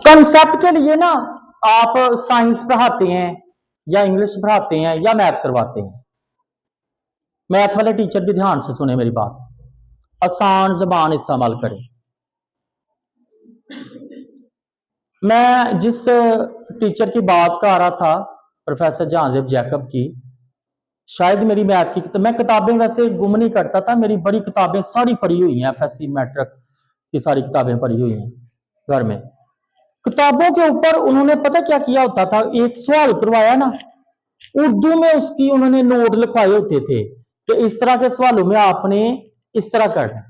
Concept के लिए ना आप साइंस पढ़ाते हैं या इंग्लिश पढ़ाते हैं या मैथ करवाते हैं। मैथ वाले टीचर भी ध्यान से सुने मेरी बात, आसान जबान इस्तेमाल करें। मैं जिस टीचर की बात कर रहा था, प्रोफेसर जहांजेब जैकब की, शायद मेरी मैथ की मैं किताबें वैसे गुम नहीं करता था, मेरी बड़ी किताबें सारी पढ़ी हुई हैं, एफएससी मैट्रिक की सारी किताबें पढ़ी हुई हैं घर में। किताबों के ऊपर उन्होंने पता क्या किया होता था, एक सवाल करवाया ना, उर्दू में उसकी उन्होंने नोट लिखवाए होते थे कि इस तरह के सवालों में आपने इस तरह करना।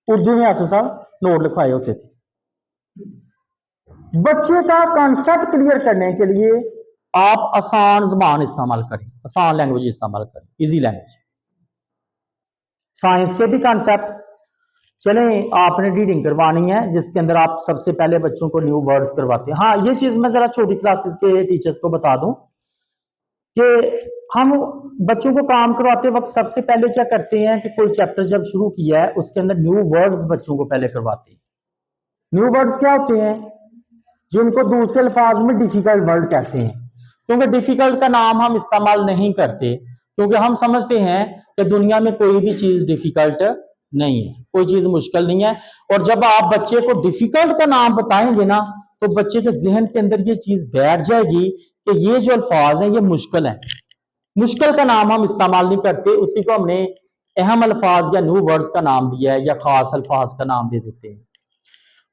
उर्दू में ऐसे साहब नोट लिखवाए होते थे। बच्चे का कॉन्सेप्ट क्लियर करने के लिए आप आसान जबान इस्तेमाल करें, आसान लैंग्वेज इस्तेमाल करें, इजी लैंग्वेज। साइंस के भी कॉन्सेप्ट चलें, आपने रीडिंग करवानी है जिसके अंदर आप सबसे पहले बच्चों को न्यू वर्ड्स करवाते हैं। हाँ, ये चीज मैं जरा छोटी क्लासेस के टीचर्स को बता दूं कि हम बच्चों को काम करवाते वक्त सबसे पहले क्या करते हैं कि कोई चैप्टर जब शुरू किया है उसके अंदर न्यू वर्ड्स बच्चों को पहले करवाते हैं। न्यू वर्ड्स क्या होते हैं? जिनको दूसरे अल्फाज में डिफिकल्ट वर्ड कहते हैं, क्योंकि डिफिकल्ट का नाम हम इस्तेमाल नहीं करते, क्योंकि हम समझते हैं कि दुनिया में कोई भी चीज डिफिकल्ट नहीं है, कोई चीज मुश्किल नहीं है। और जब आप बच्चे को डिफिकल्ट का नाम बताएंगे ना, तो बच्चे के जहन के अंदर ये चीज बैठ जाएगी कि ये जो अल्फाज हैं ये मुश्किल है। मुश्किल का नाम हम इस्तेमाल नहीं करते, उसी को हमने अहम अल्फाज या न्यू वर्ड्स का नाम दिया है या खास अल्फाज का नाम दे देते हैं।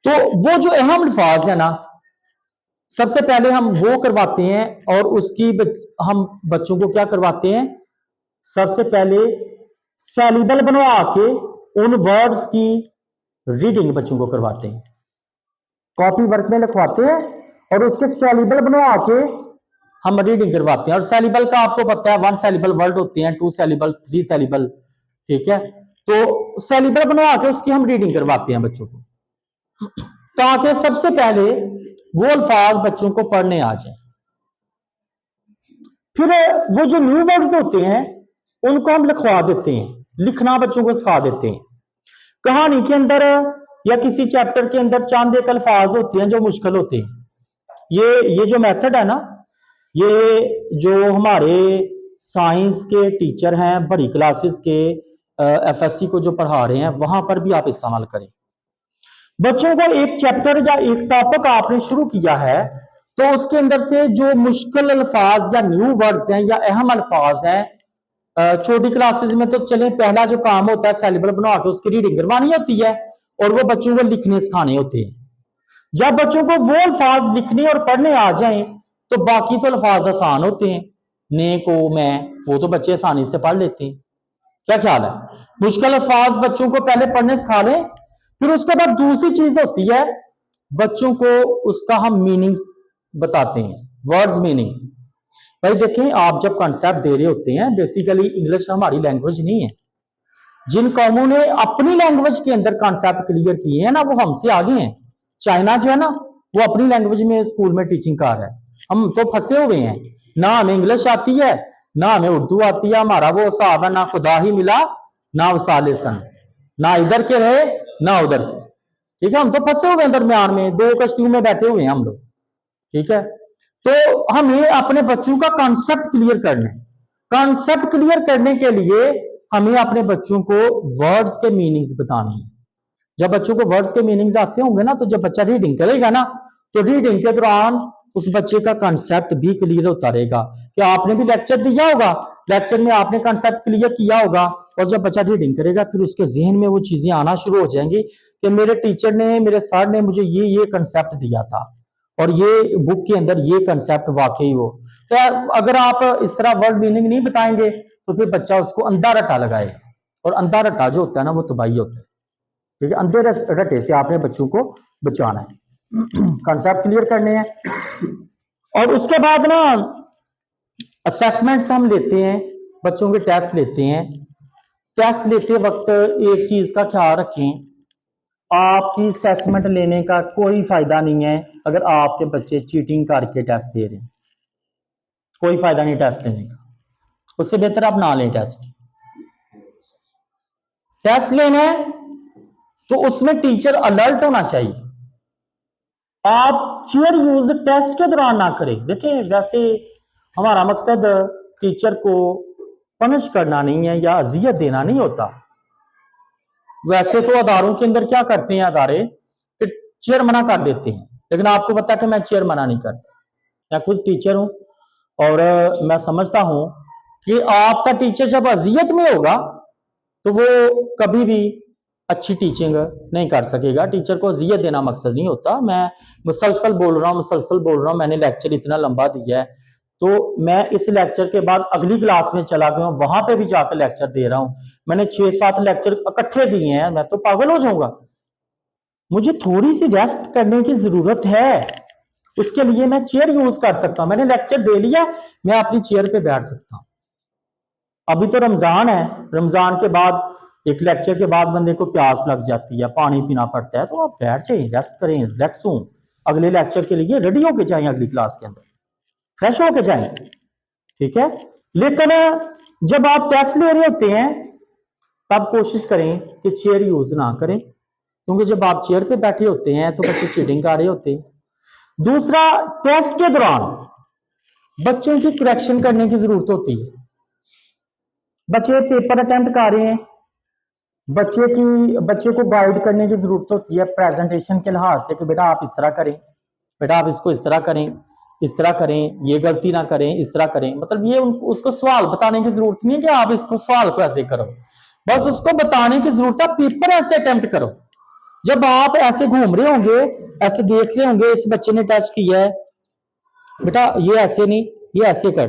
तो वो जो अहम अल्फाज है ना, सबसे पहले हम वो करवाते हैं, और उसकी हम बच्चों को क्या करवाते हैं, सबसे पहले सेलिबल बनवा के उन वर्ड्स की रीडिंग बच्चों को करवाते हैं, कॉपी वर्क में लिखवाते हैं और उसके सेलिबल बनवा के हम रीडिंग करवाते हैं। और सेलिबल का आपको पता है, 1 सेलिबल वर्ड होते हैं, 2 सेलिबल, 3 सेलिबल, ठीक है। तो सेलिबल बनवा के उसकी हम रीडिंग करवाते हैं बच्चों को, ताकि सबसे पहले वो अल्फाज बच्चों को पढ़ने आ जाए। फिर वो जो न्यू वर्ड्स होते हैं उनको हम लिखवा देते हैं, लिखना बच्चों को सिखा देते हैं। कहानी के अंदर या किसी चैप्टर के अंदर चंद एक अल्फाज होते हैं जो मुश्किल होते हैं। ये जो मेथड है ना, ये जो हमारे साइंस के टीचर हैं बड़ी क्लासेस के, एफएससी को जो पढ़ा रहे हैं, वहां पर भी आप इस्तेमाल करें। बच्चों को एक चैप्टर या एक टॉपिक आपने शुरू किया है, तो उसके अंदर से जो मुश्किल अल्फाज या न्यू वर्ड्स हैं या अहम अल्फाज हैं, छोटी क्लासेस में तो चले पहला जो काम होता है सेलिबल बना के उसकी रीडिंग करवानी होती है और वो बच्चों को लिखने सिखाने होते हैं। जब बच्चों को वो अल्फाज लिखने और पढ़ने आ जाएं तो बाकी तो अल्फाज आसान होते हैं, ने को मैं, वो तो बच्चे आसानी से पढ़ लेते हैं। क्या ख्याल है? मुश्किल अल्फाज बच्चों को पहले पढ़ने सिखा लें, फिर उसके बाद दूसरी चीज होती है बच्चों को उसका हम मीनिंग बताते हैं, वर्ड्स मीनिंग। भाई देखें, आप जब कॉन्सेप्ट दे रहे होते हैं, बेसिकली इंग्लिश हमारी लैंग्वेज नहीं है। जिन कौमों ने अपनी लैंग्वेज के अंदर कॉन्सेप्ट क्लियर किए हैं ना, वो हमसे आगे हैं। चाइना जो है ना, वो अपनी लैंग्वेज में स्कूल में टीचिंग कर रहा है, हम तो फंसे हुए हैं। ना हमें इंग्लिश आती है, ना हमें उर्दू आती है, हमारा वो हिसाब है, ना खुदा ही मिला ना वसाले सन, ना इधर के रहे ना उधर के, ठीक है। हम तो फंसे हुए हैं दरमियान में, 2 कश्तियों में बैठे हुए हैं हम लोग, ठीक है। तो हमें अपने बच्चों का कॉन्सेप्ट क्लियर करना है। कॉन्सेप्ट क्लियर करने के लिए हमें अपने बच्चों को वर्ड्स के मीनिंग्स बताने हैं। जब बच्चों को वर्ड्स के मीनिंग्स आते होंगे ना, तो जब बच्चा रीडिंग करेगा ना, तो रीडिंग के दौरान उस बच्चे का कॉन्सेप्ट भी क्लियर होता रहेगा। कि आपने भी लेक्चर दिया होगा, लेक्चर में आपने कॉन्सेप्ट क्लियर किया होगा, और जब बच्चा रीडिंग करेगा फिर उसके जहन में वो चीजें आना शुरू हो जाएंगी कि मेरे टीचर ने, मेरे सर ने मुझे ये कॉन्सेप्ट दिया था और ये बुक के अंदर ये कंसेप्ट वाकई हो। तो अगर आप इस तरह वर्ड मीनिंग नहीं बताएंगे तो फिर बच्चा उसको अंधा रट्टा लगाएगा, और अंधा रट्टा जो होता है ना, वो तबाही होता है, ठीक है। अंधे रट्टे से आपने बच्चों को बचाना है, कंसेप्ट क्लियर करने हैं। और उसके बाद ना असेसमेंट्स हम लेते हैं, बच्चों के टेस्ट लेते हैं। टेस्ट लेते वक्त एक चीज का ख्याल रखें, आपकी असेसमेंट लेने का कोई फायदा नहीं है अगर आपके बच्चे चीटिंग करके टेस्ट दे रहे हैं, कोई फायदा नहीं टेस्ट लेने का, उससे बेहतर आप ना लें टेस्ट। टेस्ट लेना है तो उसमें टीचर अलर्ट होना चाहिए, आप चेयर यूज टेस्ट के दौरान ना करें। देखिए, वैसे हमारा मकसद टीचर को पनिश करना नहीं है या अजियत देना नहीं होता। वैसे तो अदारों के अंदर क्या करते हैं अदारे कि चेयर मना कर देते हैं, लेकिन आपको पता है कि मैं चेयर मना नहीं करता। मैं खुद टीचर हूं और मैं समझता हूं कि आपका टीचर जब अजियत में होगा तो वो कभी भी अच्छी टीचिंग नहीं कर सकेगा। टीचर को अजियत देना मकसद नहीं होता। मैं मुसलसल बोल रहा हूं, मैंने लेक्चर इतना लंबा दिया है, तो मैं इस लेक्चर के बाद अगली क्लास में चला गया हूं, वहां पे भी जाकर लेक्चर दे रहा हूं। मैंने 6-7 लेक्चर इकट्ठे दिए हैं, मैं तो पागल हो जाऊंगा। मुझे थोड़ी सी रेस्ट करने की जरूरत है, उसके लिए मैं चेयर यूज कर सकता हूं। मैंने लेक्चर दे लिया, मैं अपनी चेयर पे बैठ सकता हूं। अभी तो रमजान है, रमजान के बाद एक लेक्चर के बाद बंदे को प्यास लग जाती है, पानी पीना पड़ता है, तो आप बैठ जाइए, रेस्ट करें, रिलैक्स हों, अगले लेक्चर के लिए रेडी होके जाएं, अगली क्लास के अंदर फ्रेश होके जाएं। ठीक है, लेकिन जब आप टेस्ट ले रहे होते हैं तब कोशिश करें कि चेयर यूज ना करें, क्योंकि जब आप चेयर पे बैठे होते हैं तो बच्चे चीटिंग कर रहे होते हैं। दूसरा, टेस्ट के दौरान बच्चों की करेक्शन करने की जरूरत होती है। बच्चे पेपर अटेम्प्ट कर रहे हैं, बच्चे को गाइड करने की जरूरत होती है प्रेजेंटेशन के लिहाज से कि बेटा आप इस तरह करें, बेटा आप इसको इस तरह करें, इस तरह करें, ये गलती ना करें, इस तरह करें। मतलब ये उसको सवाल बताने की जरूरत नहीं है कि आप इसको सवाल को ऐसे करो, बस उसको बताने की जरूरत है पेपर ऐसे अटेम्प्ट करो। जब आप ऐसे घूम रहे होंगे, ऐसे देख रहे होंगे, इस बच्चे ने टेस्ट किया है, बेटा ये ऐसे नहीं, ये ऐसे करना।